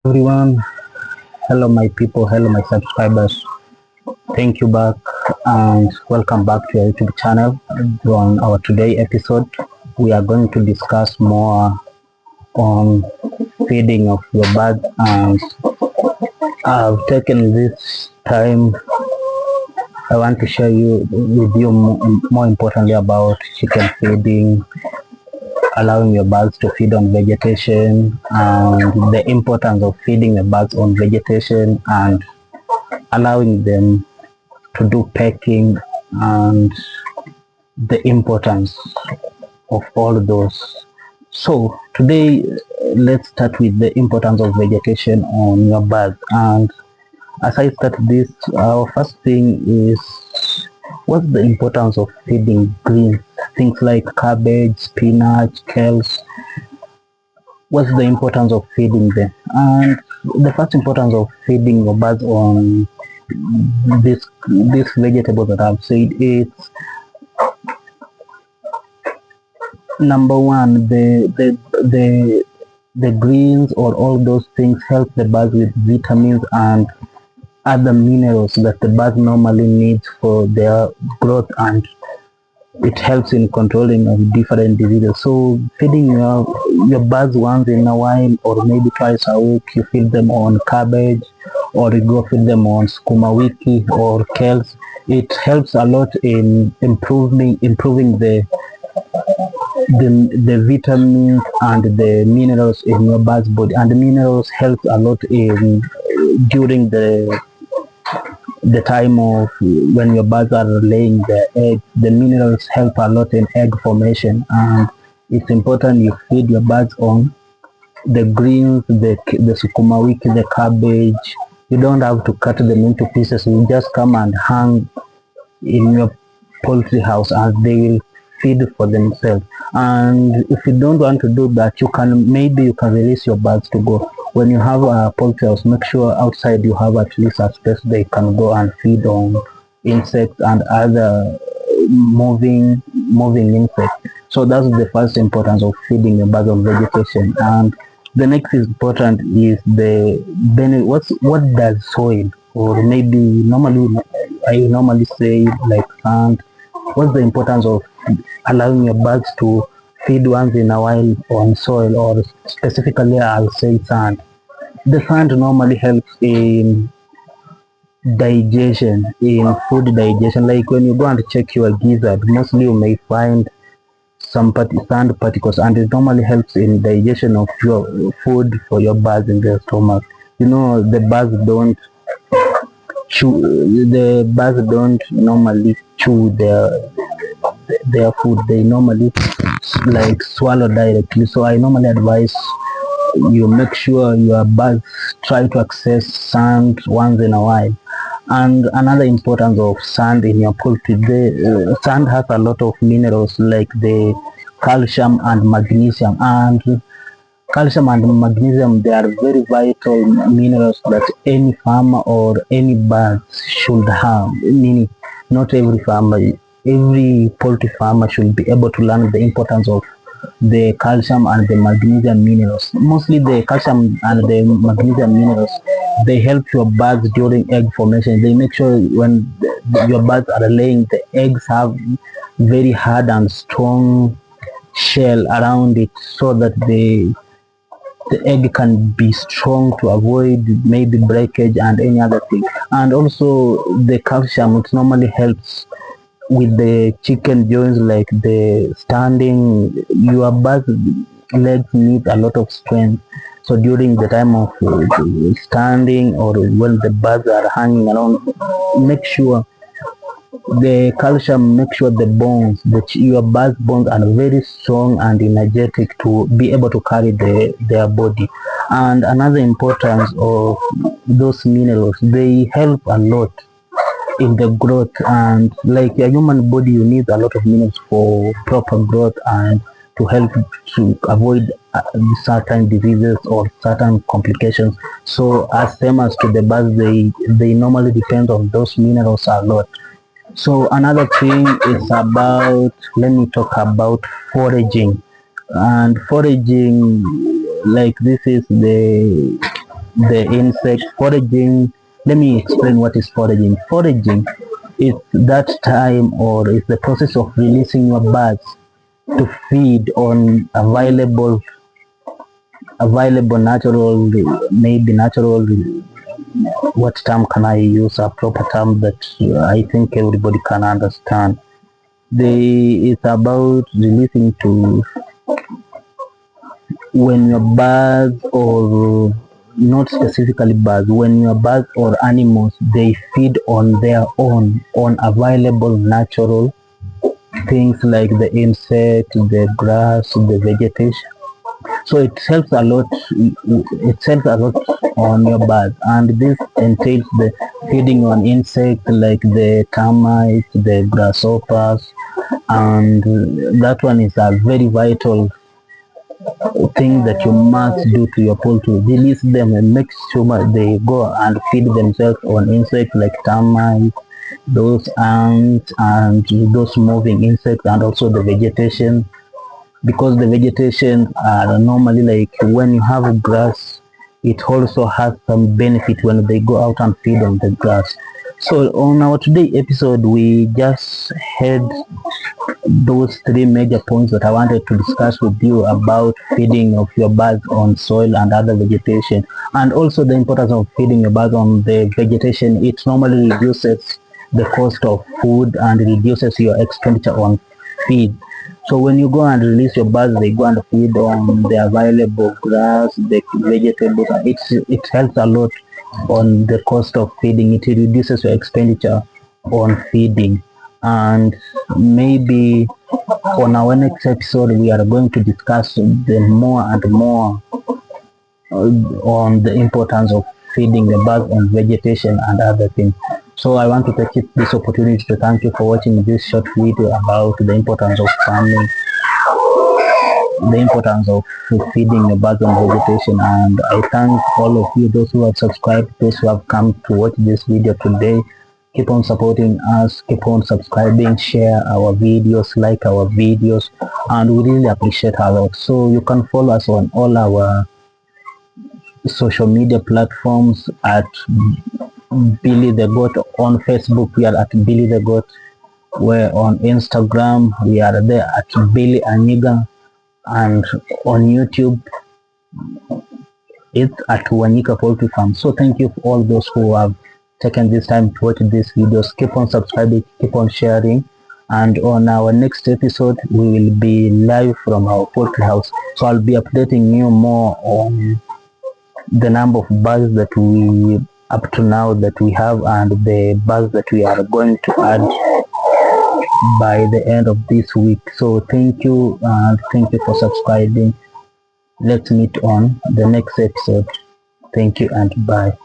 Everyone, hello my people, hello my subscribers. Thank you back and welcome back to our YouTube channel. On our today episode, we are going to discuss more on feeding of your birds, and I've taken this time. I want to share with you more importantly about chicken feeding, allowing your birds to feed on vegetation, and the importance of feeding the birds on vegetation and allowing them to do pecking, and the importance of all those. So today, let's start with the importance of vegetation on your birds. And as I start this, our first thing is, what's the importance of feeding greens, things like cabbage, spinach, kales? What's the importance of feeding them? And the first importance of feeding your birds on this vegetable that I've said is, number one, the greens or all those things help the birds with vitamins and other minerals that the birds normally need for their growth, and it helps in controlling of different diseases. So feeding your birds once in a while, or maybe twice a week, you feed them on cabbage, or you go feed them on skuma wiki or kales. It helps a lot in improving the vitamins and the minerals in your bird's body. And the minerals help a lot in during the time of when your birds are laying their eggs. The minerals help a lot in egg formation, and it's important you feed your birds on the greens, the sukuma wiki, the cabbage. You don't have to cut them into pieces. You just come and hang in your poultry house and they will feed for themselves. And if you don't want to do that, you can release your birds to go. When you have a poultry house, make sure outside you have at least a space they can go and feed on insects and other moving insects. So that's the first importance of feeding your birds on vegetation. And the next important is the what does soil, or maybe I normally say like sand. What's the importance of allowing your birds to feed once in a while on soil, or specifically I'll say sand? The sand normally helps in digestion, in food digestion. Like when you go and check your gizzard, mostly you may find some sand particles, and it normally helps in digestion of your food for your birds in their stomach. The birds don't chew. The birds don't normally chew their food. They normally like swallow directly. So I normally advise you make sure your birds try to access sand once in a while. And another importance of sand in your poultry, the sand has a lot of minerals like the calcium and magnesium. And calcium and magnesium, they are very vital minerals that any farmer or any bird should have. Meaning, not every farmer, every poultry farmer should be able to learn the importance of the calcium and the magnesium minerals. Mostly the calcium and the magnesium minerals, they help your birds during egg formation. They make sure when your birds are laying, the eggs have very hard and strong shell around it, so that the egg can be strong to avoid maybe breakage and any other thing. And also the calcium, it normally helps with the chicken joints, like the standing. Your bird's legs need a lot of strength, so during the time of standing, or when the birds are hanging around, make sure the calcium, make sure the bones, your bird's bones are very strong and energetic to be able to carry their body. And another importance of those minerals, they help a lot in the growth. And like a human body, you need a lot of minerals for proper growth and to help to avoid certain diseases or certain complications. So as same as to the birds, they normally depend on those minerals a lot. So another thing is about, let me talk about foraging. And foraging, like this is the insect foraging. Let me explain what is foraging. Foraging is that time, or is the process of releasing your birds to feed on available natural, maybe natural, what term can I use, a proper term that I think everybody can understand. It's about releasing to, when your birds, or not specifically birds, when your birds or animals, they feed on their own on available natural things like the insect, the grass, the vegetation. So it helps a lot. It helps a lot on your birds, and this entails the feeding on insects like the termites, the grasshoppers, and that one is a very vital thing that you must do to your poultry. Release them and make sure they go and feed themselves on insects like termites, those ants, and those moving insects, and also the vegetation, because the vegetation are normally, like when you have grass, it also has some benefit when they go out and feed on the grass. So on our today episode, we just had those three major points that I wanted to discuss with you about feeding of your birds on soil and other vegetation, and also the importance of feeding your birds on the vegetation. It normally reduces the cost of food and reduces your expenditure on feed. So when you go and release your birds, they go and feed on the available grass, the vegetables. It helps a lot on the cost of feeding. It reduces your expenditure on feeding. And maybe on our next episode, we are going to discuss the more and more on the importance of feeding the birds on vegetation and other things. So I want to take this opportunity to thank you for watching this short video about the importance of farming, the importance of feeding the birds on vegetation. And I thank all of you, those who have subscribed, those who have come to watch this video today. Keep on supporting us, keep on subscribing, share our videos, like our videos, and we really appreciate a lot. So you can follow us on all our social media platforms at Billy the Goat. On Facebook we are at Billy the Goat. We're on Instagram, we are there at Billy Aniga, and on YouTube it's at Wanyika Poultry Farm. So thank you for all those who have taken this time to watch these videos. Keep on subscribing, keep on sharing, and on our next episode we will be live from our poultry house. So I'll be updating you more on the number of birds that we up to now that we have, and the birds that we are going to add by the end of this week. So thank you, and thank you for subscribing. Let's meet on the next episode. Thank you and bye.